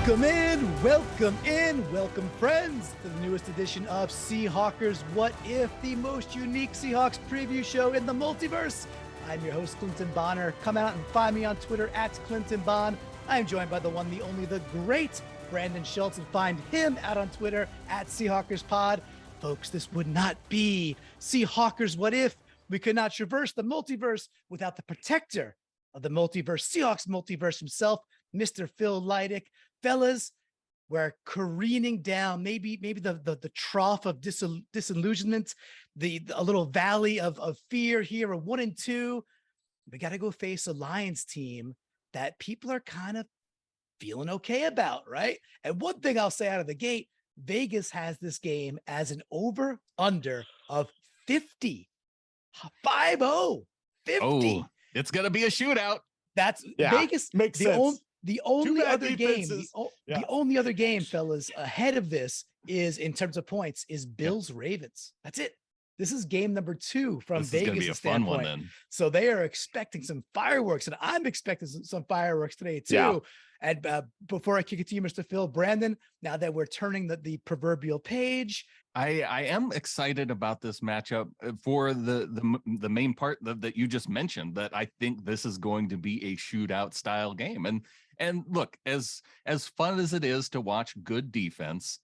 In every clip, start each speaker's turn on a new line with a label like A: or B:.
A: Welcome friends to the newest edition of Seahawkers What If, the most unique Seahawks preview show in the multiverse. I'm your host, Clinton Bonner. Come out and find me on Twitter at Clinton Bon. I am joined by the one, the only, the great Brandon Schultz, and find him out on Twitter at Seahawkers Pod. Folks, this would not be Seahawkers What If. We could not traverse the multiverse without the protector of the multiverse, Seahawks multiverse himself, Mr. Phil Leidick. Fellas, we're careening down maybe the trough of disillusionment, a little valley of fear here, a 1-2. We got to go face a Lions team that people are kind of feeling okay about, right? And one thing I'll say out of the gate, Vegas has this game as an over-under of 50. 5-0, 50.
B: Oh, it's going to be a shootout.
A: That's Vegas.
C: Makes sense.
A: The only other game, fellas, ahead of this is in terms of points is Bills Ravens. That's it. This is game number 2 from Vegas. This is going to be a fun one then. So they are expecting some fireworks, and I'm expecting some fireworks today too. Yeah. And before I kick it to you, Mr. Phil, Brandon, now that we're turning the proverbial page,
B: I am excited about this matchup for the main part that you just mentioned, that I think this is going to be a shootout style game. And look, as fun as it is to watch good defense,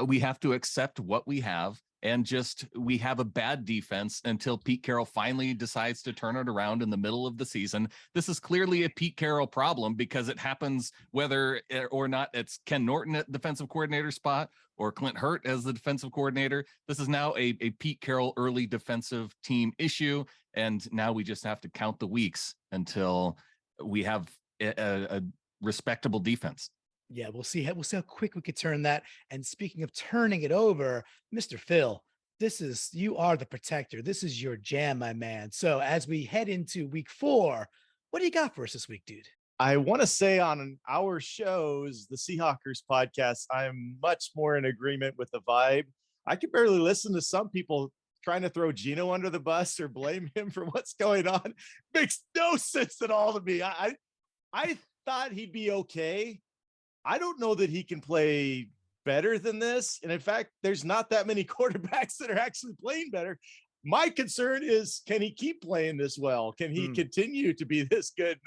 B: we have to accept what we have. And we have a bad defense until Pete Carroll finally decides to turn it around in the middle of the season. This is clearly a Pete Carroll problem because it happens whether or not it's Ken Norton at defensive coordinator spot or Clint Hurt as the defensive coordinator. This is now a Pete Carroll early defensive team issue. And now we just have to count the weeks until we have a respectable defense.
A: Yeah, we'll see how quick we could turn that. And speaking of turning it over, Mr. Phil, you are the protector. This is your jam, my man. So as we head into week 4, what do you got for us this week, dude?
C: I want to say on our shows, the Seahawkers podcast, I'm much more in agreement with the vibe. I can barely listen to some people trying to throw Gino under the bus or blame him for what's going on. Makes no sense at all to me. I thought he'd be okay. I don't know that he can play better than this. And in fact, there's not that many quarterbacks that are actually playing better. My concern is, can he keep playing this well? Can he continue to be this good?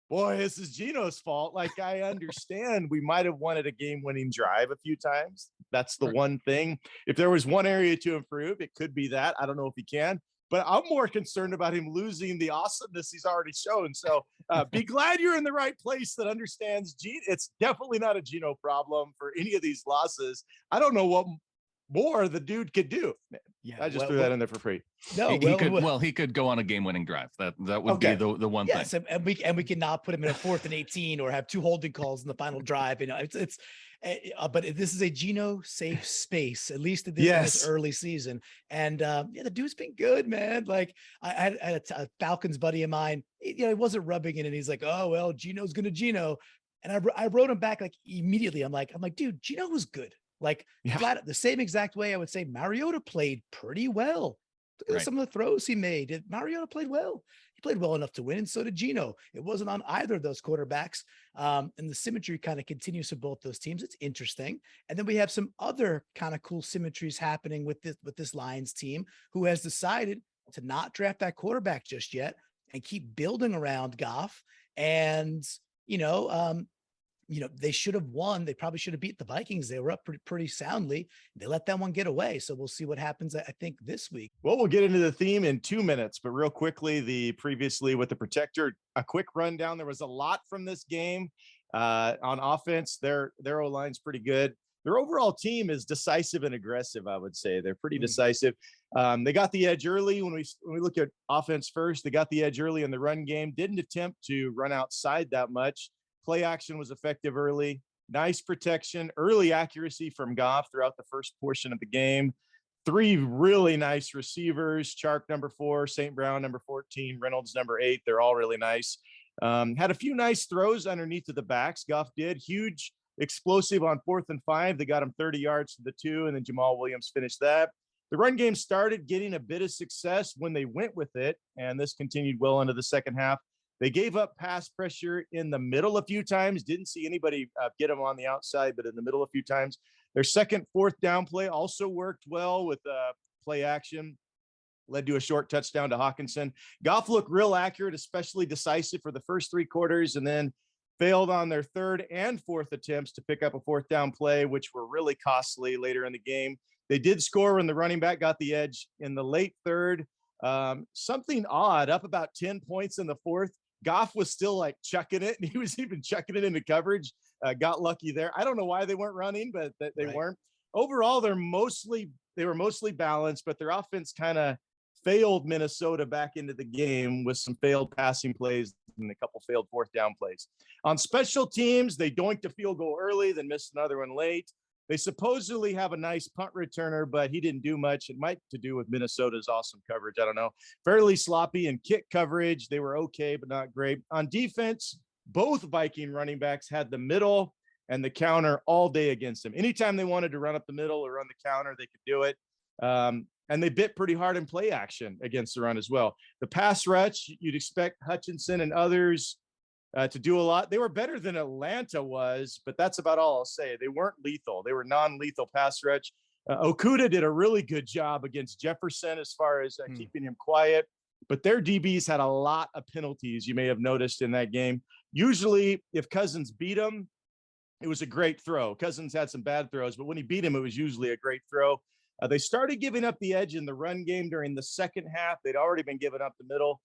C: Boy, this is Gino's fault. Like, I understand we might have wanted a game-winning drive a few times. That's the one thing. If there was one area to improve, it could be that. I don't know if he can. But I'm more concerned about him losing the awesomeness he's already shown. So be glad you're in the right place that understands Gino. It's definitely not a Gino problem for any of these losses. I don't know what more the dude could do. Yeah, I just threw that in there for free.
B: No, he could go on a game-winning drive. That would be the one thing.
A: Yes, and we can not put him in a 4th and 18 or have 2 holding calls in the final drive. You know, but this is a Gino safe space, at least in this early season. And the dude's been good, man. Like I had a Falcons buddy of mine, he wasn't rubbing it, and he's like, oh, well, Gino's gonna Gino. And I wrote him back like immediately. I'm like, dude, Gino was good. Like flat, the same exact way I would say Mariota played pretty well. Look at some of the throws he made. Mariota played well. He played well enough to win, and so did Gino. It wasn't on either of those quarterbacks. And the symmetry kind of continues for both those teams. It's interesting. And then we have some other kind of cool symmetries happening with this Lions team, who has decided to not draft that quarterback just yet and keep building around Goff. And, they should have won. They probably should have beat the Vikings. They were up pretty soundly. They let that one get away. So we'll see what happens, I think, this week.
C: Well, we'll get into the theme in 2 minutes, but real quickly, previously with the protector, a quick rundown. There was a lot from this game on offense. Their O-line's pretty good. Their overall team is decisive and aggressive, I would say. They're pretty decisive. They got the edge early. When we look at offense first, they got the edge early in the run game. Didn't attempt to run outside that much. Play action was effective early. Nice protection, early accuracy from Goff throughout the first portion of the game. 3 really nice receivers, Chark number 4, St. Brown number 14, Reynolds number 8. They're all really nice. Had a few nice throws underneath of the backs. Goff did. Huge explosive on 4th and 5. They got him 30 yards to the 2, and then Jamal Williams finished that. The run game started getting a bit of success when they went with it, and this continued well into the second half. They gave up pass pressure in the middle a few times. Didn't see anybody get them on the outside, but in the middle a few times. Their second, fourth down play also worked well with play action. Led to a short touchdown to Hawkinson. Goff looked real accurate, especially decisive for the first 3 quarters, and then failed on their third and fourth attempts to pick up a fourth down play, which were really costly later in the game. They did score when the running back got the edge in the late third. Something odd, up about 10 points in the fourth. Goff was still like chucking it, and he was even chucking it into coverage. Got lucky there. I don't know why they weren't running, but they weren't. Overall, they were mostly balanced, but their offense kind of failed Minnesota back into the game with some failed passing plays and a couple failed fourth down plays. On special teams, they doinked a field goal early, then missed another one late. They supposedly have a nice punt returner, but he didn't do much. It might to do with Minnesota's awesome coverage. I don't know. Fairly sloppy in kick coverage. They were okay, but not great. On defense, both Viking running backs had the middle and the counter all day against them. Anytime they wanted to run up the middle or run the counter, they could do it. And they bit pretty hard in play action against the run as well. The pass rush, you'd expect Hutchinson and others to do a lot. They were better than Atlanta was, but that's about all I'll say. They weren't lethal. They were non-lethal pass rush. Okuda did a really good job against Jefferson as far as keeping him quiet, but their DBs had a lot of penalties, you may have noticed in that game. Usually, if Cousins beat them, it was a great throw. Cousins had some bad throws, but when he beat him, it was usually a great throw. They started giving up the edge in the run game during the second half. They'd already been giving up the middle.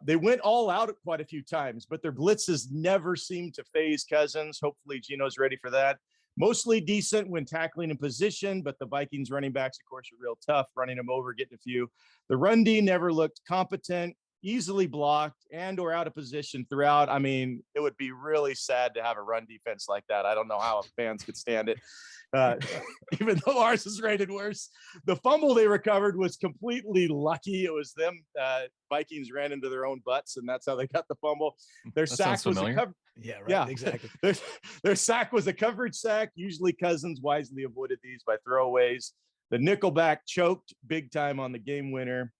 C: They went all out quite a few times, but their blitzes never seemed to phase Cousins. Hopefully Gino's ready for that. Mostly decent when tackling in position, but the Vikings running backs, of course, are real tough, running them over, getting a few. The run D never looked competent, easily blocked and or out of position throughout. I mean, it would be really sad to have a run defense like that. I don't know how fans could stand it. Even though ours is rated worse. The fumble they recovered was completely lucky. It was them. Vikings ran into their own butts, and that's how they got the fumble. Their sack was a cover.
A: Yeah, right.
C: Yeah,
A: exactly.
C: Their sack was a coverage sack. Usually Cousins wisely avoided these by throwaways. The nickelback choked big time on the game winner.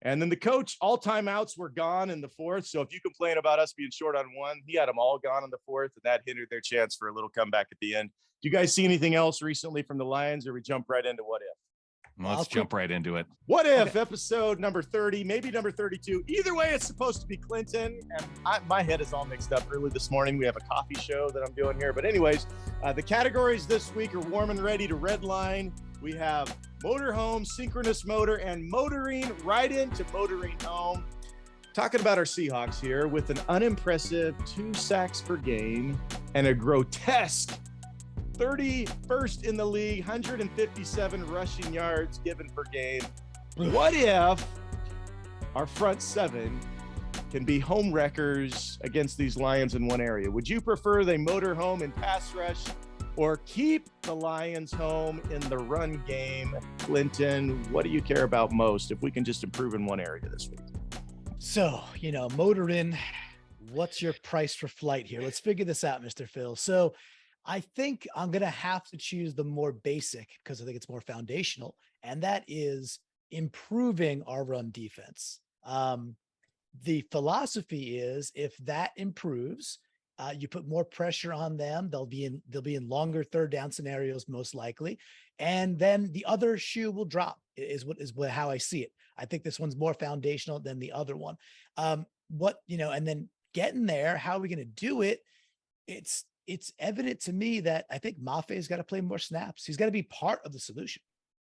C: And then the coach, all timeouts were gone in the fourth. So if you complain about us being short on one, he had them all gone in the fourth, and that hindered their chance for a little comeback at the end. Do you guys see anything else recently from the Lions, or we jump right into what if?
B: Let's jump right into it.
C: What if episode number 30, maybe number 32. Either way, it's supposed to be Clinton. And my head is all mixed up early this morning. We have a coffee show that I'm doing here. But anyways, the categories this week are warm and ready to red line. We have motorhome, synchronous motor, and motoring right into motoring home. Talking about our Seahawks here with an unimpressive 2 sacks per game and a grotesque 31st in the league, 157 rushing yards given per game. What if our front seven can be home wreckers against these Lions in one area? Would you prefer they motor home in pass rush or keep the Lions home in the run game? Clinton, what do you care about most if we can just improve in one area this week?
A: So, motor in, what's your price for flight here? Let's figure this out, Mr. Phil. So I think I'm going to have to choose the more basic because I think it's more foundational, and that is improving our run defense. The philosophy is if that improves, you put more pressure on them. They'll be in longer third down scenarios, most likely. And then the other shoe will drop is how I see it. I think this one's more foundational than the other one. And then getting there, how are we going to do it? It's evident to me that I think Maffei's got to play more snaps. He's got to be part of the solution.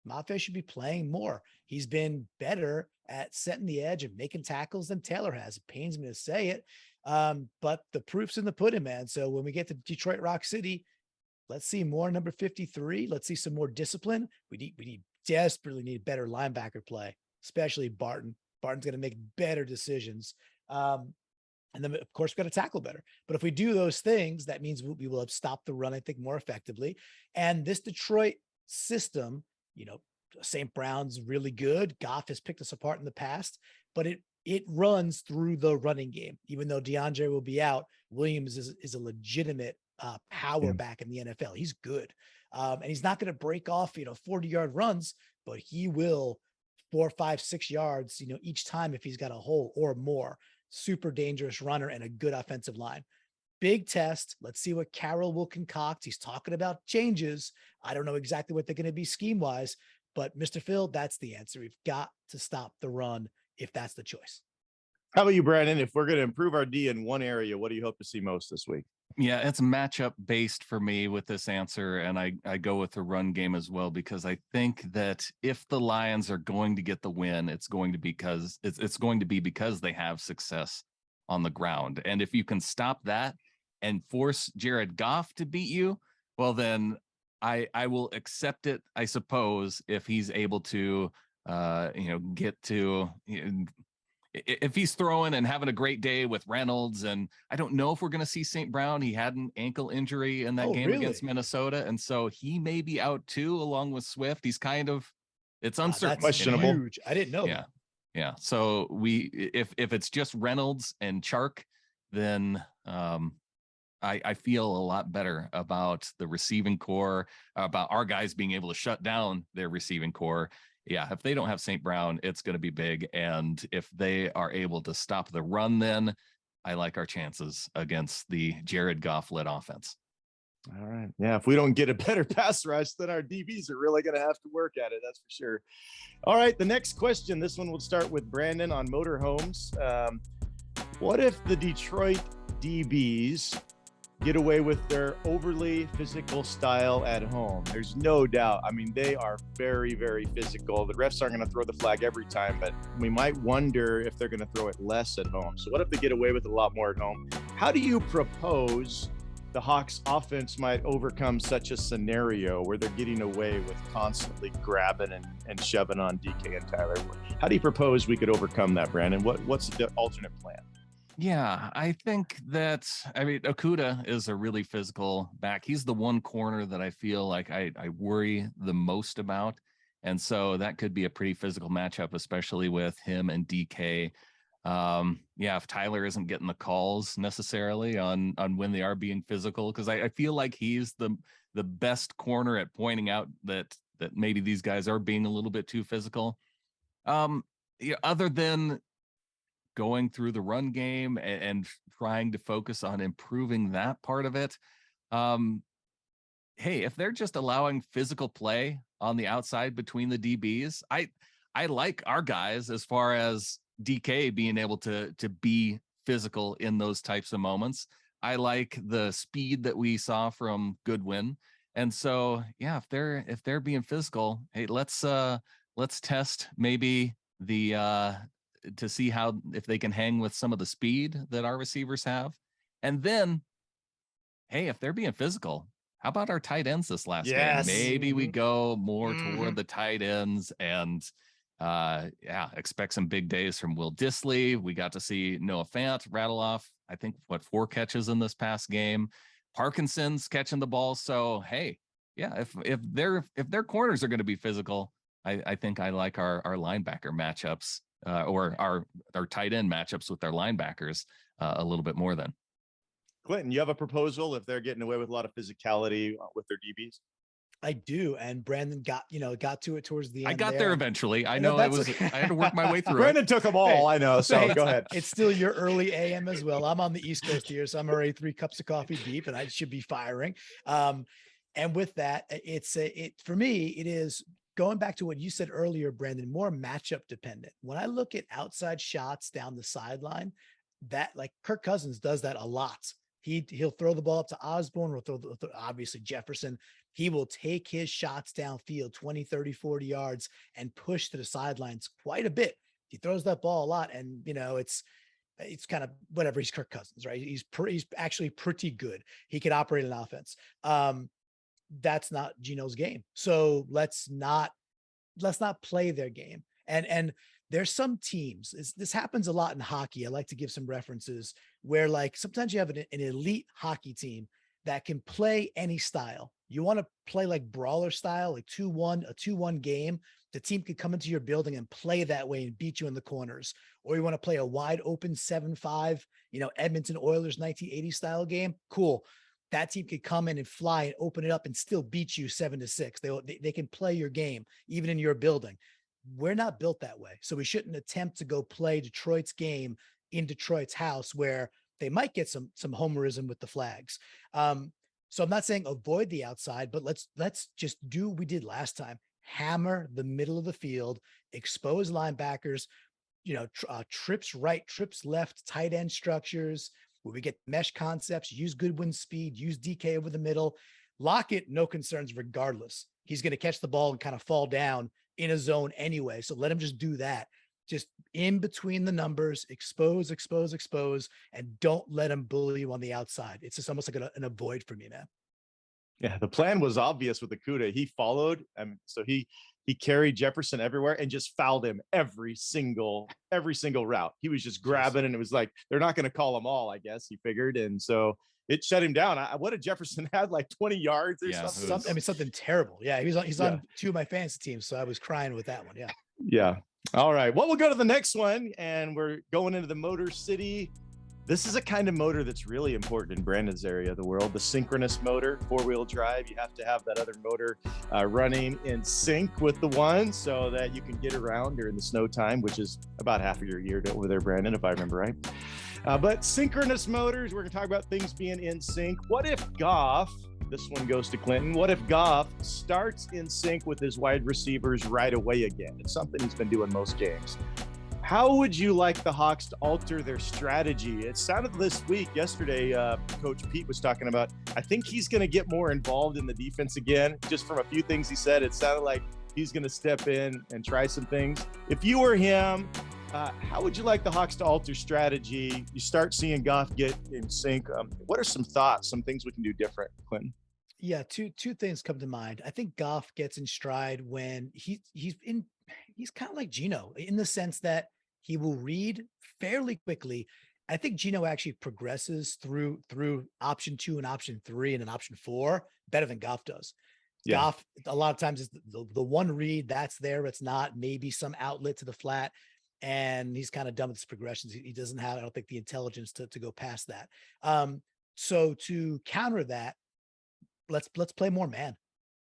A: Maffei should be playing more. He's been better at setting the edge and making tackles than Taylor has. It pains me to say it. But the proof's in the pudding, man. So when we get to Detroit Rock City, let's see more number 53. Let's see some more discipline. We desperately need better linebacker play, especially Barton. Barton's going to make better decisions. And then, of course, we've got to tackle better. But if we do those things, that means we will have stopped the run, I think, more effectively. And this Detroit system, St. Brown's really good. Goff has picked us apart in the past, but it runs through the running game. Even though DeAndre will be out, Williams is a legitimate power back in the NFL. He's good. And he's not going to break off, 40-yard runs, but he will 4, 5, 6 yards, each time if he's got a hole or more. super dangerous runner and a good offensive line. Big test. Let's see what Carroll will concoct. He's talking about changes. I don't know exactly what they're going to be scheme wise, but Mr. Phil, that's the answer. We've got to stop the run if that's the choice.
C: How about you, Brandon? If we're going to improve our D in one area, what do you hope to see most this week?
B: Yeah, it's matchup based for me with this answer. And I go with the run game as well, because I think that if the Lions are going to get the win, it's going to be because they have success on the ground. And if you can stop that and force Jared Goff to beat you, well, then I will accept it, I suppose, if he's able to get to if he's throwing and having a great day with Reynolds. And I don't know if we're going to see St. Brown. He had an ankle injury in that game against Minnesota. And so he may be out too, along with Swift. He's it's uncertain.
A: That's
C: questionable.
A: Huge. I didn't know that.
B: Yeah. So if it's just Reynolds and Chark, then I feel a lot better about the receiving core, about our guys being able to shut down their receiving core. Yeah, if they don't have St. Brown, it's going to be big. And if they are able to stop the run, then I like our chances against the Jared Goff-led offense.
C: All right. Yeah, if we don't get a better pass rush, then our DBs are really going to have to work at it. That's for sure. All right, the next question. This one will start with Brandon on motorhomes. What if the Detroit DBs get away with their overly physical style at home? There's no doubt. I mean, they are very, very physical. The refs aren't going to throw the flag every time, but we might wonder if they're going to throw it less at home. So what if they get away with a lot more at home? How do you propose the Hawks offense might overcome such a scenario where they're getting away with constantly grabbing and shoving on DK and Tyler? How do you propose we could overcome that, Brandon? What's the alternate plan?
B: Yeah, I think that, Okudah is a really physical back. He's the one corner that I feel like I worry the most about. And so that could be a pretty physical matchup, especially with him and DK. If Tyler isn't getting the calls necessarily on when they are being physical, because I feel like he's the best corner at pointing out that maybe these guys are being a little bit too physical. Other than going through the run game and trying to focus on improving that part of it. Hey, if they're just allowing physical play on the outside between the DBs, I like our guys as far as DK being able to be physical in those types of moments. I like the speed that we saw from Goodwin. And so, yeah, if they're being physical, hey, let's test maybe to see if they can hang with some of the speed that our receivers have. And then, hey, if they're being physical, how about our tight ends this last game? Maybe we go more toward the tight ends and expect some big days from Will Dissly. We got to see Noah Fant rattle off, I think, 4 catches in this past game. Parkinson's catching the ball. So, hey, yeah, if their corners are going to be physical, I think I like our linebacker matchups. Or our tight end matchups with their linebackers a little bit more than.
C: Clinton, you have a proposal if they're getting away with a lot of physicality with their DBs?
A: I do. And Brandon got to it towards the end.
B: I got there eventually. I know
A: okay.
B: I had to work my way through
C: Brandon
B: it.
C: took them all. I know. So go ahead.
A: It's still your early AM as well. I'm on the East Coast here, so I'm already 3 cups of coffee deep and I should be firing. And with that, for me, it is going back to what you said earlier, Brandon, more matchup dependent. When I look at outside shots down the sideline, that like Kirk Cousins does that a lot. He'll throw the ball up to Osborne, or obviously Jefferson. He will take his shots downfield 20, 30, 40 yards and push to the sidelines quite a bit. He throws that ball a lot. And, it's kind of whatever. He's Kirk Cousins, right? He's actually pretty good. He can operate an offense. That's not Gino's game. So let's not play their game. And there's some teams, this happens a lot in hockey. I like to give some references where like sometimes you have an elite hockey team that can play any style. You want to play like brawler style, like 2-1, a 2-1 game. The team could come into your building and play that way and beat you in the corners. Or you want to play a wide open 7-5, Edmonton Oilers 1980 style game. Cool. That team could come in and fly and open it up and still beat you 7-6. They can play your game, even in your building. We're not built that way. So we shouldn't attempt to go play Detroit's game in Detroit's house where they might get some homerism with the flags. So I'm not saying avoid the outside, but let's just do what we did last time. Hammer the middle of the field, expose linebackers, trips right, trips left, tight end structures, where we get mesh concepts, use Goodwin speed, use DK over the middle. Lockett, no concerns regardless. He's going to catch the ball and kind of fall down in a zone anyway. So let him just do that. Just in between the numbers, expose, and don't let him bully you on the outside. It's just almost like an avoid for me, man.
C: Yeah, the plan was obvious with the Cuda. He followed, so he carried Jefferson everywhere and just fouled him every single route. He was just grabbing, and it was like they're not going to call them all, I guess he figured, and so it shut him down. What did Jefferson had, like 20 yards or something?
A: Something terrible. Yeah, he's on two of my fantasy teams, so I was crying with that one. Yeah.
C: Yeah. All right. Well, we'll go to the next one, and we're going into the Motor City. This is a kind of motor that's really important in Brandon's area of the world, the synchronous motor, 4-wheel drive. You have to have that other motor running in sync with the one so that you can get around during the snow time, which is about half of your year over there, Brandon, if I remember right. But synchronous motors, we're going to talk about things being in sync. What if Goff, this one goes to Clinton, what if Goff starts in sync with his wide receivers right away again? It's something he's been doing most games. How would you like the Hawks to alter their strategy? It sounded yesterday, Coach Pete was talking about, I think he's going to get more involved in the defense again. Just from a few things he said, it sounded like he's going to step in and try some things. If you were him, how would you like the Hawks to alter strategy? You start seeing Goff get in sync. What are some thoughts, some things we can do different, Clinton?
A: Yeah, two things come to mind. I think Goff gets in stride when he's kind of like Geno in the sense that he will read fairly quickly. I think Geno actually progresses through option 2 and option 3 and an option 4 better than Goff does. Yeah. Goff, a lot of times, is the one read that's there. It's not maybe some outlet to the flat. And he's kind of done with his progressions. He doesn't have, I don't think, the intelligence to go past that. So to counter that, let's play more man.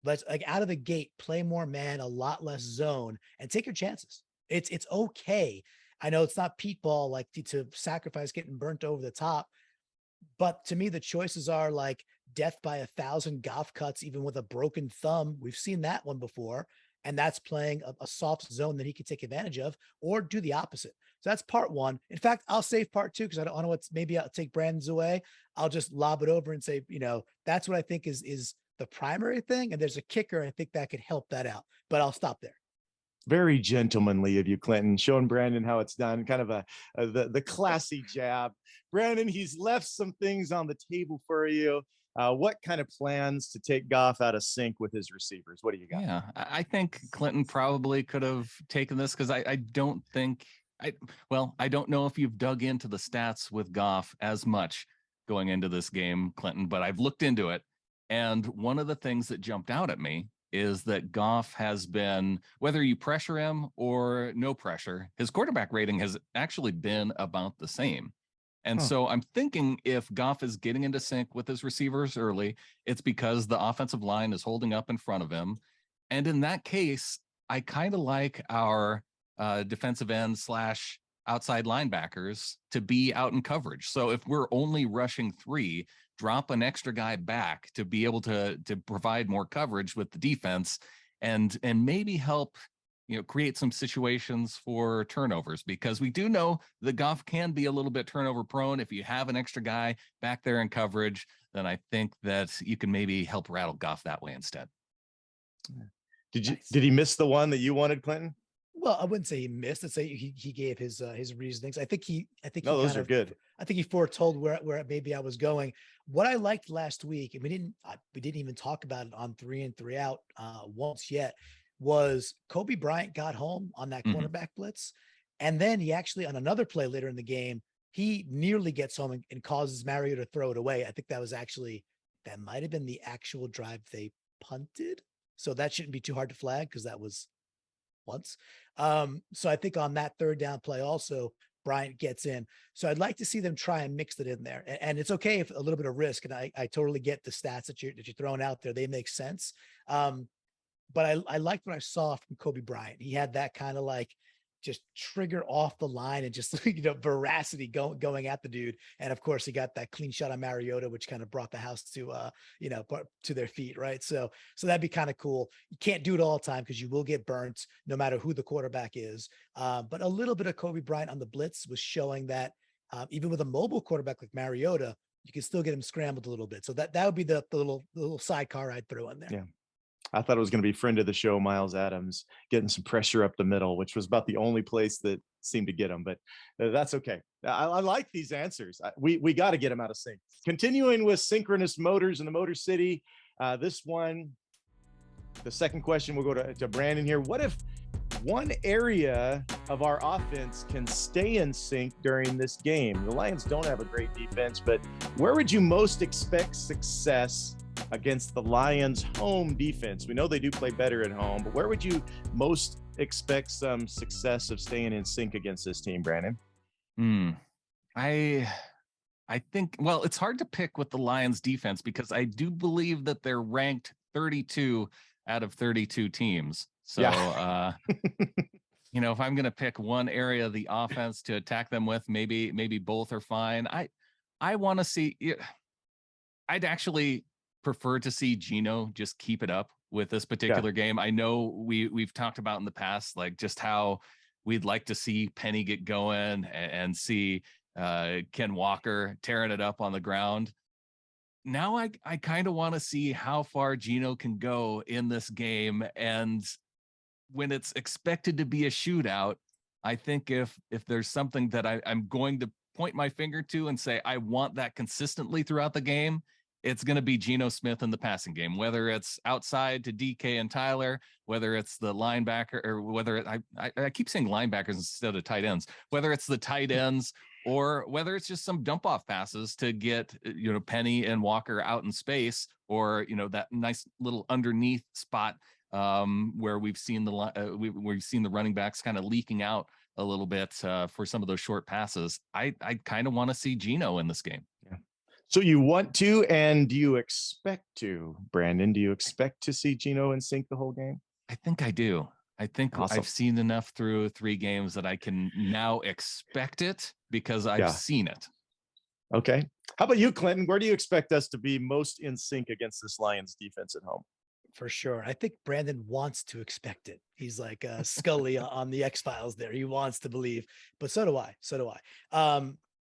A: Let's, like, out of the gate, play more man, a lot less zone, and take your chances. It's okay. I know it's not Pete ball, like to sacrifice getting burnt over the top, but to me, the choices are like death by 1,000 Goff cuts, even with a broken thumb. We've seen that one before. And that's playing a soft zone that he could take advantage of, or do the opposite. So that's part one. In fact, I'll save part 2 because I don't know what's, maybe I'll take Brandon's away. I'll just lob it over and say, that's what I think is the primary thing. And there's a kicker. I think that could help that out, but I'll stop there.
C: Very gentlemanly of you, Clinton, showing Brandon how it's done. Kind of the classy jab. Brandon, he's left some things on the table for you. What kind of plans to take Goff out of sync with his receivers? What do you got?
B: Yeah, I think Clinton probably could have taken this because I don't know if you've dug into the stats with Goff as much going into this game, Clinton, but I've looked into it. And one of the things that jumped out at me is that Goff has been, whether you pressure him or no pressure, his quarterback rating has actually been about the same. And so I'm thinking if Goff is getting into sync with his receivers early, it's because the offensive line is holding up in front of him. And in that case, I kind of like our defensive end / outside linebackers to be out in coverage. So if we're only rushing 3, drop an extra guy back to be able to provide more coverage with the defense and maybe help create some situations for turnovers, because we do know the Goff can be a little bit turnover prone. If you have an extra guy back there in coverage, then I think that you can maybe help rattle Goff that way instead.
C: Did he miss the one that you wanted, Clinton?
A: Well, I wouldn't say he missed. I'd say he gave his reasonings. I think
C: those are good.
A: I think he foretold where maybe I was going. What I liked last week, and we didn't even talk about it on 3 and 3 out once yet, was Kobe Bryant got home on that cornerback blitz. And then he actually, on another play later in the game, he nearly gets home and causes Mario to throw it away. I think that might have been the actual drive they punted. So that shouldn't be too hard to flag because that was once. So I think on that 3rd down play also, Bryant gets in. So I'd like to see them try and mix it in there. And it's okay if a little bit of risk. And I totally get the stats that you're throwing out there. They make sense. But I liked what I saw from Kobe Bryant. He had that kind of like just trigger off the line and just, veracity going at the dude. And of course he got that clean shot on Mariota, which kind of brought the house to, to their feet. Right. So that'd be kind of cool. You can't do it all the time because you will get burnt no matter who the quarterback is. But a little bit of Kobe Bryant on the blitz was showing that even with a mobile quarterback like Mariota, you can still get him scrambled a little bit. So that would be the little sidecar I'd throw in there.
C: Yeah. I thought it was going to be friend of the show, Miles Adams, getting some pressure up the middle, which was about the only place that seemed to get him, but that's okay. I like these answers. We got to get them out of sync. Continuing with synchronous motors in the Motor City. This one, the second question, we'll go to Brandon here. What if one area of our offense can stay in sync during this game? The Lions don't have a great defense, but where would you most expect success against the Lions' home defense? We know they do play better at home, but where would you most expect some success of staying in sync against this team, Brandon?
B: I think, well, it's hard to pick with the Lions defense because I do believe that they're ranked 32 out of 32 teams. So,
C: yeah.
B: If I'm going to pick one area of the offense to attack them with, maybe both are fine. I want to see, I'd actually prefer to see Geno just keep it up with this particular game. I know we've talked about in the past, like just how we'd like to see Penny get going and see Ken Walker tearing it up on the ground. Now I kind of want to see how far Geno can go in this game. And when it's expected to be a shootout, I think if there's something that I'm going to point my finger to and say, I want that consistently throughout the game, it's going to be Geno Smith in the passing game, whether it's outside to DK and Tyler, whether it's the linebacker, or whether I keep saying linebackers instead of tight ends, whether it's the tight ends or whether it's just some dump off passes to get, Penny and Walker out in space, or, that nice little underneath spot where we've seen the running backs kind of leaking out a little bit for some of those short passes. I kind of want to see Geno in this game.
C: Yeah. So you want to, and do you expect to, Brandon? Do you expect to see Geno in sync the whole game?
B: I think I do. I think awesome. I've seen enough through 3 games that I can now expect it because I've seen it.
C: Okay. How about you, Clinton? Where do you expect us to be most in sync against this Lions defense at home?
A: For sure. I think Brandon wants to expect it. He's like Scully on the X-Files there. He wants to believe, but so do I.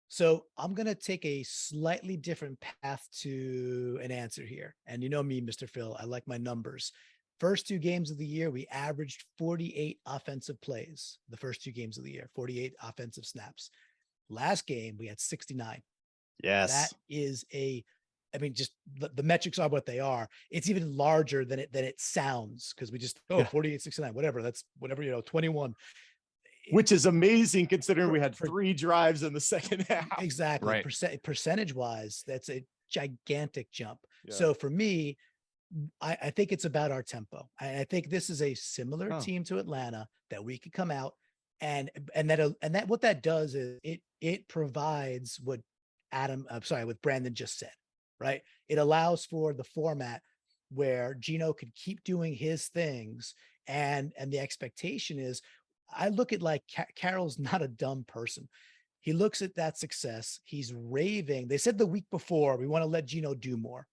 A: So I'm going to take a slightly different path to an answer here. And you know me, Mr. Phil, I like my numbers. First 2 games of the year, we averaged 48 offensive plays. The first 2 games of the year, 48 offensive snaps. Last game, we had 69.
C: Yes.
A: That is just the metrics are what they are. It's even larger than it sounds, because we just 48, 69, whatever. That's whatever, 21.
C: Which is amazing considering we had 3 drives in the second half.
A: Exactly.
B: Right.
A: Percentage wise, that's a gigantic jump.
C: Yeah.
A: So for me, I think it's about our tempo. I think this is a similar team to Atlanta that we could come out and that what that does is it provides what Brandon just said, right? It allows for the format where Geno could keep doing his things, and the expectation is, I look at like Carroll's not a dumb person. He looks at that success. He's raving. They said the week before, we want to let Geno do more.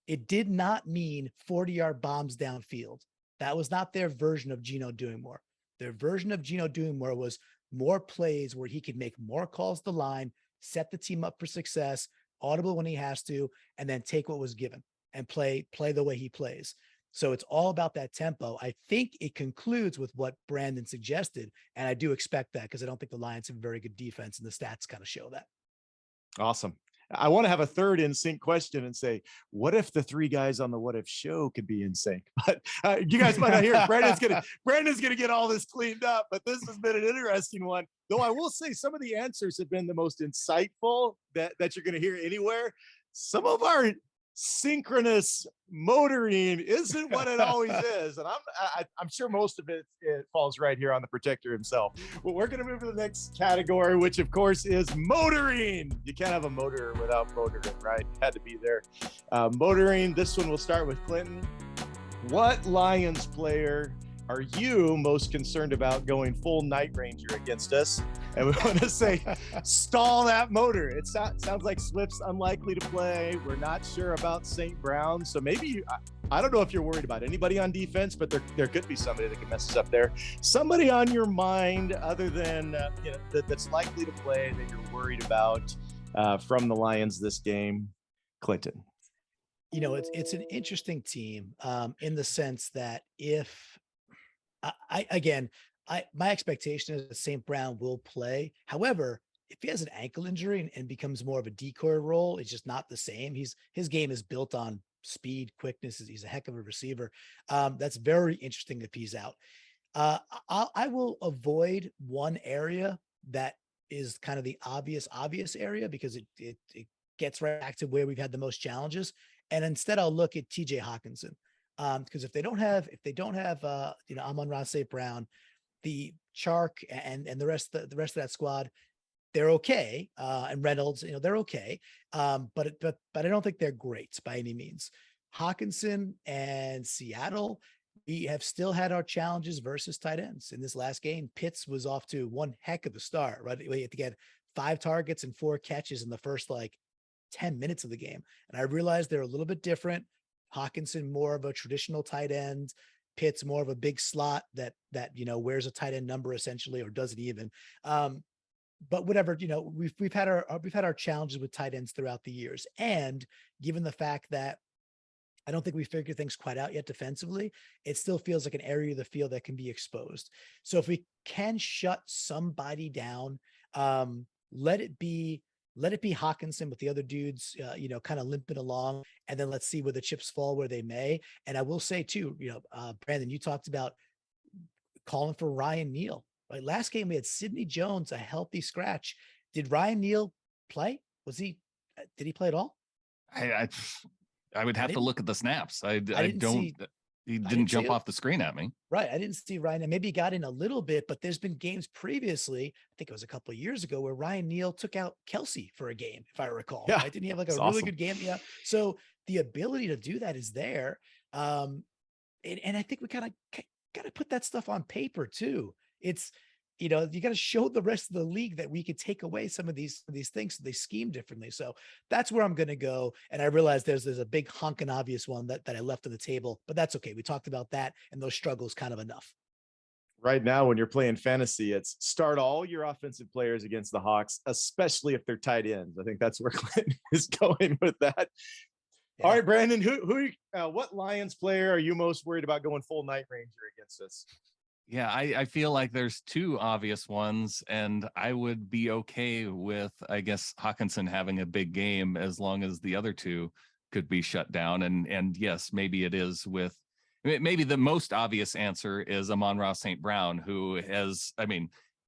A: It did not mean 40-yard bombs downfield. That was not their version of Geno doing more. Their version of Geno doing more was more plays where he could make more calls to the line, set the team up for success, audible when he has to, and then take what was given and play the way he plays. So it's all about that tempo. I think it concludes with what Brandon suggested, and I do expect that because I don't think the Lions have a very good defense, and the stats kind of show that. Awesome.
C: I want to have a third in sync question and say, what if the 3 guys on the What If show could be in sync? But you guys might not hear it. Brandon's gonna get all this cleaned up, but this has been an interesting one. Though I will say some of the answers have been the most insightful that you're going to hear anywhere. Some of our synchronous motoring isn't what it always is, and I'm sure most of it falls right here on the protector himself. Well, we're going to move to the next category, which of course is motoring. You can't have a motor without motoring, right? Had to be there. Motoring. This one will start with Clinton. What Lions player are you most concerned about going full Night Ranger against us? And we want to say, stall that motor. It sounds like Swift's unlikely to play. We're not sure about St. Brown. So maybe, I don't know if you're worried about anybody on defense, but there could be somebody that can mess us up there. Somebody on your mind other than, that's likely to play that you're worried about from the Lions this game, Clinton.
A: It's an interesting team in the sense that if my expectation is that St. Brown will play. However, if he has an ankle injury and becomes more of a decoy role, it's just not the same. His game is built on speed, quickness. He's a heck of a receiver. That's very interesting if he's out. I will avoid one area that is kind of the obvious ameness area because it gets right back to where we've had the most challenges. And instead I'll look at TJ Hawkinson. Because if they don't have Amon-Ra St. Brown, the Chark and the rest of that squad, they're okay. And Reynolds, they're okay. But I don't think they're great by any means. Hawkinson and Seattle, we have still had our challenges versus tight ends. In this last game, Pitts was off to one heck of a start, right? We had to get 5 targets and 4 catches in the first 10 minutes of the game. And I realized they're a little bit different. Hawkinson, more of a traditional tight end. Pitts, more of a big slot that wears a tight end number essentially, or doesn't even. But whatever, we've had our challenges with tight ends throughout the years. And given the fact that I don't think we figured things quite out yet defensively, it still feels like an area of the field that can be exposed. So if we can shut somebody down, let it be Hawkinson with the other dudes, kind of limping along, and then let's see where the chips fall where they may. And I will say too, Brandon, you talked about calling for Ryan Neal. Right? Last game we had Sidney Jones, a healthy scratch. Did Ryan Neal play? Did he play at all?
B: I would have to look at the snaps. He didn't jump off the screen at me.
A: Right. I didn't see Ryan, and maybe he got in a little bit, but there's been games previously, I think it was a couple of years ago, where Ryan Neal took out Kelsey for a game, if I recall.
C: Yeah,
A: right? Didn't he have a really
C: awesome.
A: good game? Yeah. So the ability to do that is there. And I think we kind of got to put that stuff on paper too. It's, you got to show the rest of the league that we could take away some of these things so they scheme differently. So that's where I'm going to go. And I realize there's a big honking obvious one that I left on the table, but that's okay. We talked about that and those struggles kind of enough.
C: Right now, when you're playing fantasy, it's start all your offensive players against the Hawks, especially if they're tight ends. I think that's where Clinton is going with that. Yeah. All right, Brandon, what Lions player are you most worried about going full Night Ranger against us?
B: Yeah, I feel like there's 2 obvious ones, and I would be okay with, I guess, Hawkinson having a big game as long as the other 2 could be shut down. And yes, maybe it is maybe the most obvious answer is Amon-Ra St. Brown, who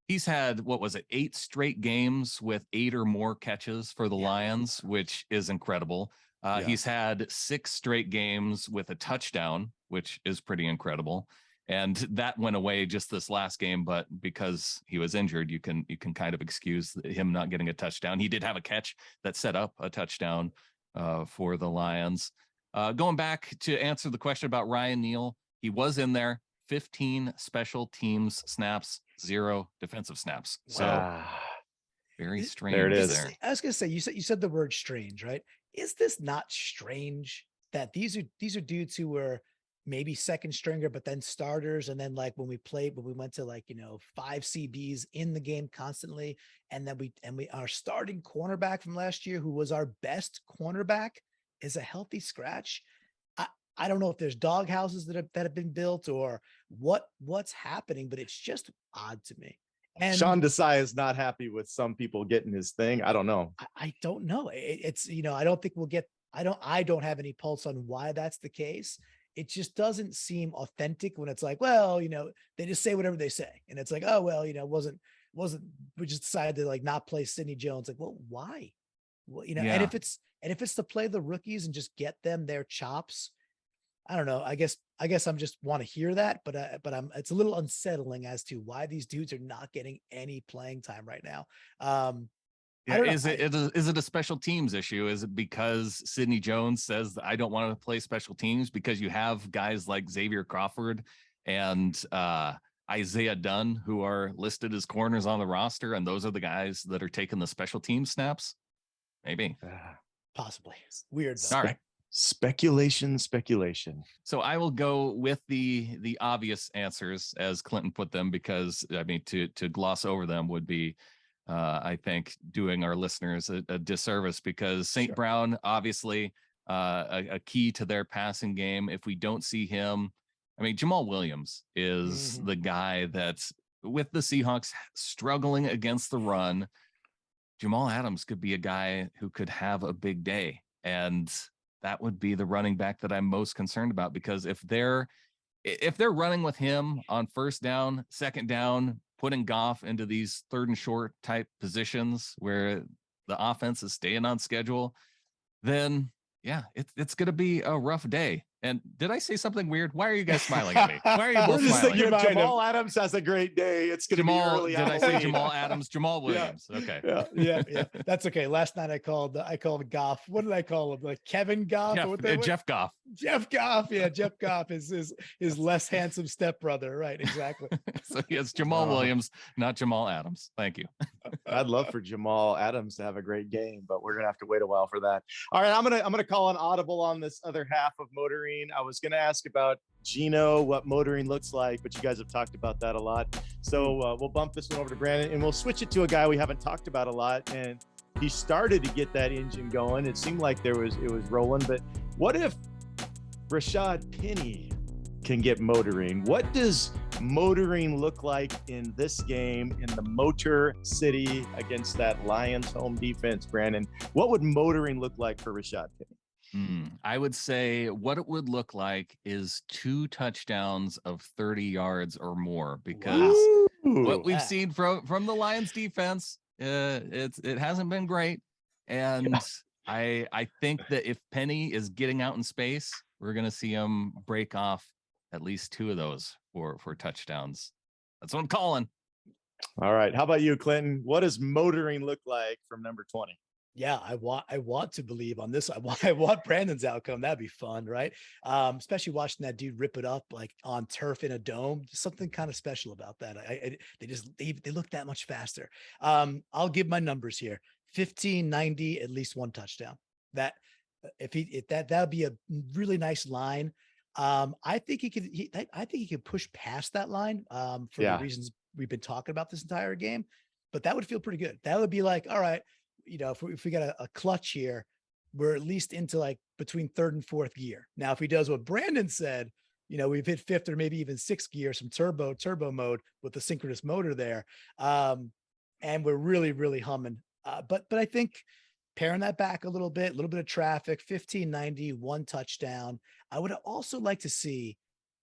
B: he's had, 8 straight games with 8 or more catches for the Lions, which is incredible. He's had 6 straight games with a touchdown, which is pretty incredible. And that went away just this last game, but because he was injured, you can kind of excuse him not getting a touchdown. He did have a catch that set up a touchdown for the Lions. Going back to answer the question about Ryan Neal, he was in there, 15 special teams snaps, 0 defensive snaps. So very strange.
C: There it is.
A: I was going to say, you said the word strange, right? Is this not strange that these are dudes who were maybe second stringer, but then starters. And then when we went to 5 CBs in the game constantly. And then our starting cornerback from last year, who was our best cornerback, is a healthy scratch. I don't know if there's dog houses that have been built or what's happening, but it's just odd to me. And
C: Sean Desai is not happy with some people getting his thing. I don't know.
A: I don't know. It's, I don't think we'll get, I don't have any pulse on why that's the case. It just doesn't seem authentic when it's they just say whatever they say. And it's oh, well, wasn't, we just decided to not play Sidney Jones. Well, why? Well, and if it's to play the rookies and just get them their chops, I don't know. I guess I'm just want to hear that, but it's a little unsettling as to why these dudes are not getting any playing time right now.
B: Is it a special teams issue? Is it because Sidney Jones says I don't want to play special teams because you have guys like Xavier Crawford and Isaiah Dunn, who are listed as corners on the roster, and those are the guys that are taking the special team snaps. Maybe.
A: Possibly. Weird though.
B: All right.
C: Speculation.
B: So I will go with the obvious answers as Clinton put them, because I mean to gloss over them would be I think doing our listeners a disservice, because St. Brown obviously a key to their passing game. If we don't see him, I mean, Jamal Williams is the guy that's with the Seahawks struggling against the run. Jamal Adams could be a guy who could have a big day, and that would be the running back that I'm most concerned about, because if they're running with him on first down, second down, putting Goff into these third and short type positions where the offense is staying on schedule, then yeah, it's going to be a rough day. And did I say something weird? Why are you guys smiling at me? Why are you both smiling?
C: Jamal Adams has a great day. It's going to be early.
B: Did I say Jamal Adams? Jamal Williams.
C: Yeah.
B: Okay.
A: Yeah. That's okay. Last night I called Goff. What did I call him? Like Kevin Goff?
B: Jeff Goff.
A: Jeff Goff. Yeah, Jeff Goff is his less handsome stepbrother. Right. Exactly.
B: So yes, Jamal Williams, not Jamal Adams. Thank you.
C: I'd love for Jamal Adams to have a great game, but we're gonna have to wait a while for that. All right, I'm gonna call an audible on this other half of motoring. I was gonna ask about Gino, what motoring looks like, but you guys have talked about that a lot. So we'll bump this one over to Brandon, and we'll switch it to a guy we haven't talked about a lot. And he started to get that engine going. It seemed like it was rolling. But what if Rashad Penny can get motoring? What does motoring look like in this game in the Motor City against that Lions home defense, Brandon? What would motoring look like for Rashad Penny?
B: I would say what it would look like is 2 touchdowns of 30 yards or more, because what we've seen from the Lions defense, it hasn't been great. And I think that if Penny is getting out in space, we're going to see him break off at least 2 of those for touchdowns. That's what I'm calling.
C: All right. How about you, Clinton? What does motoring look like from number 20?
A: Yeah, I want to believe on this. I want Brandon's outcome. That'd be fun, right? Especially watching that dude rip it up like on turf in a dome. Just something kind of special about that. They look that much faster. I'll give my numbers here: 15, 90, at least 1 touchdown. That that'd be a really nice line. I think he could. I think he could push past that line for the reasons we've been talking about this entire game. But that would feel pretty good. That would be like, all right, you know, if we got a clutch here, we're at least into like between 3rd and 4th gear. Now, if he does what Brandon said, you know, we've hit 5th or maybe even 6th gear, some turbo mode with the synchronous motor there. And we're really, really humming. But I think paring that back a little bit of traffic, 1590, 1 touchdown. I would also like to see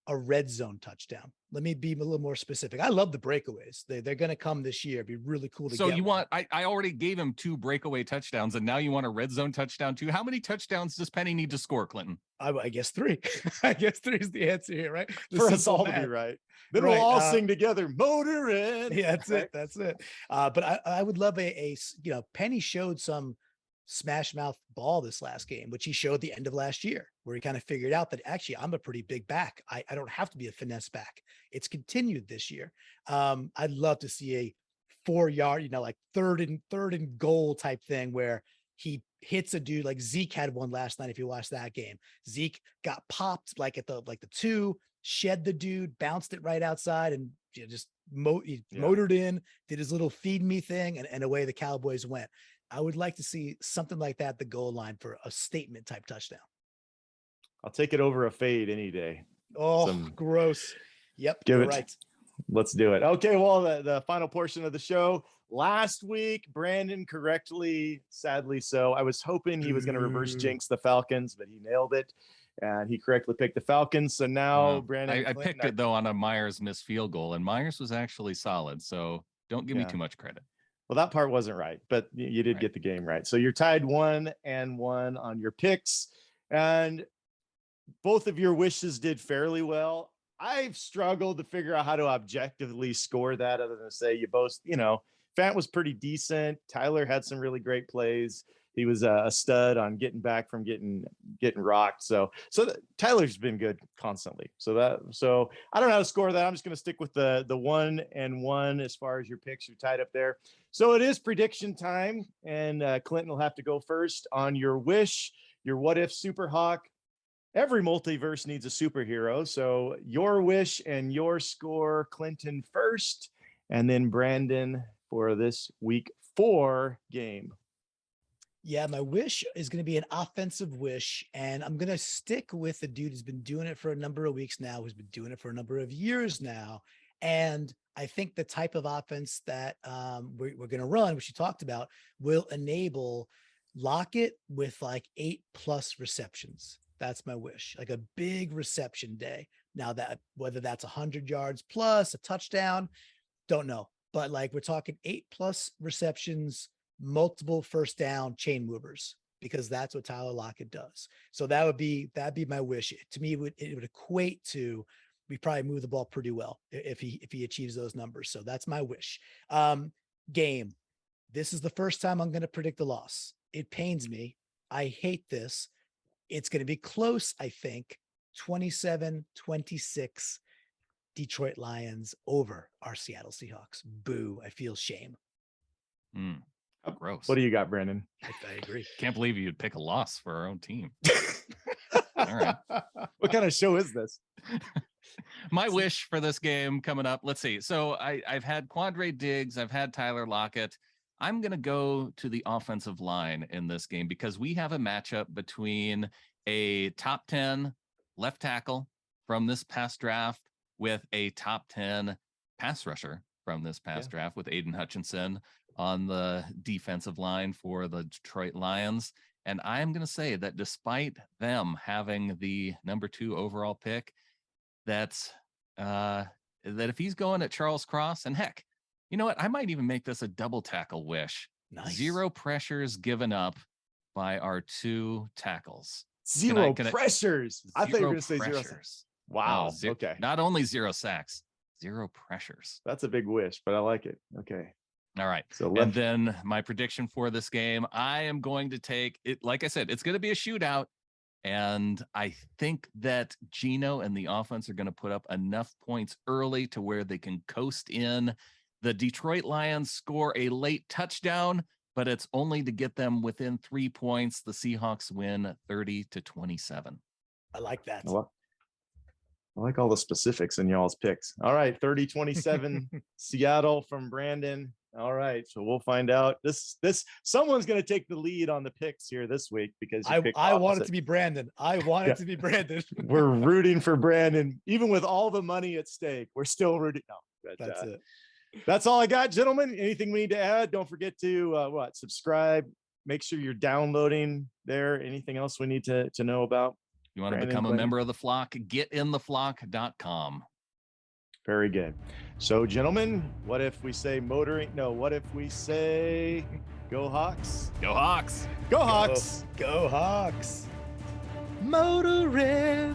A: a red zone touchdown. Let me be a little more specific. I love the breakaways. They're going to come this year. It'd be really cool to get. So
B: you want, I already gave him 2 breakaway touchdowns, and now you want a red zone touchdown too. How many touchdowns does Penny need to score, Clinton?
A: I guess 3. I guess 3 is the answer here, right?
C: For us all to be right. Then we'll all sing together, motoring.
A: Yeah, that's it. But I would love a you know, Penny showed some smash mouth ball this last game, which he showed the end of last year, where he kind of figured out that actually I'm a pretty big back. I don't have to be a finesse back. It's continued this year. I'd love to see a 4-yard, you know, like third and goal type thing where he hits a dude like Zeke had one last night. If you watched that game, Zeke got popped like at the 2, shed the dude, bounced it right outside, and you know, just motored in, did his little feed me thing, and away the Cowboys went. I would like to see something like that at the goal line for a statement type touchdown.
C: I'll take it over a fade any day.
A: Oh, gross. Yep.
C: Give it.
A: Right.
C: Let's do it. Okay. Well, the final portion of the show last week, Brandon correctly, sadly so. I was hoping he was going to reverse jinx the Falcons, but he nailed it. And he correctly picked the Falcons. So now, Brandon.
B: I picked it, though, on a Myers missed field goal, and Myers was actually solid. So don't give me too much credit.
C: Well, that part wasn't right, but you did get the game right. So you're tied 1-1 on your picks, and both of your wishes did fairly well. I've struggled to figure out how to objectively score that, other than to say you both, you know, Fant was pretty decent. Tyler had some really great plays. He was a stud on getting back from getting rocked. So Tyler's been good constantly. So I don't know how to score that. I'm just going to stick with the 1-1 as far as your picks. You're tied up there. So it is prediction time, and Clinton will have to go first on your wish, your what if Super Hawk. Every multiverse needs a superhero. So your wish and your score, Clinton first, and then Brandon for this week 4 game.
A: Yeah, my wish is going to be an offensive wish, and I'm going to stick with the dude who's been doing it for a number of weeks now, who's been doing it for a number of years now. And I think the type of offense that we're going to run, which you talked about, will enable Lockett with like 8+ receptions. That's my wish, like a big reception day. Now that whether that's 100 yards plus a touchdown, don't know. But like we're talking 8+ receptions, multiple first down chain movers, because that's what Tyler Lockett does. So that'd be my wish. To me, it would equate to we probably move the ball pretty well if he achieves those numbers. So that's my wish. Game. This is the first time I'm going to predict a loss. It pains me. I hate this. It's going to be close, I think. 27-26 Detroit Lions over our Seattle Seahawks. Boo. I feel shame.
B: Gross.
C: What do you got, Brandon?
A: I agree.
B: Can't believe you'd pick a loss for our own team. All right.
C: What kind of show is this?
B: My wish for this game coming up. Let's see. So I've had Quandre Diggs. I've had Tyler Lockett. I'm going to go to the offensive line in this game because we have a matchup between a top 10 left tackle from this past draft with a top 10 pass rusher from this past draft with Aiden Hutchinson on the defensive line for the Detroit Lions. And I'm going to say that despite them having the number 2 overall pick, that if he's going at Charles Cross, and heck, you know what? I might even make this a double tackle wish.
A: Nice.
B: 0 pressures given up by our 2 tackles.
C: Zero pressures. I thought you were going to say 0 sacks. Wow.
B: No,
C: okay.
B: Not only 0 sacks, 0 pressures.
C: That's a big wish, but I like it. Okay.
B: All right.
C: So
B: and then my prediction for this game, I am going to take it. Like I said, it's going to be a shootout. And I think that Geno and the offense are going to put up enough points early to where they can coast in. The Detroit Lions score a late touchdown, but it's only to get them within 3 points. The Seahawks win 30-27.
A: I like that.
C: I like all the specifics in y'all's picks. All right. 30-27 Seattle from Brandon. All right. So we'll find out. Someone's going to take the lead on the picks here this week because
A: I want it to be Brandon. I want it to be Brandon.
C: We're rooting for Brandon, even with all the money at stake. We're still rooting. No, but,
A: that's it.
C: That's all I got, gentlemen. Anything we need to add? Don't forget to subscribe. Make sure you're downloading there. Anything else we need to know about?
B: You want to become a member of the flock? Getintheflock.com.
C: Very good. So, gentlemen, what if we say motoring? No, what if we say go Hawks?
B: Go Hawks.
C: Go Hawks.
A: Go Hawks. Motoring.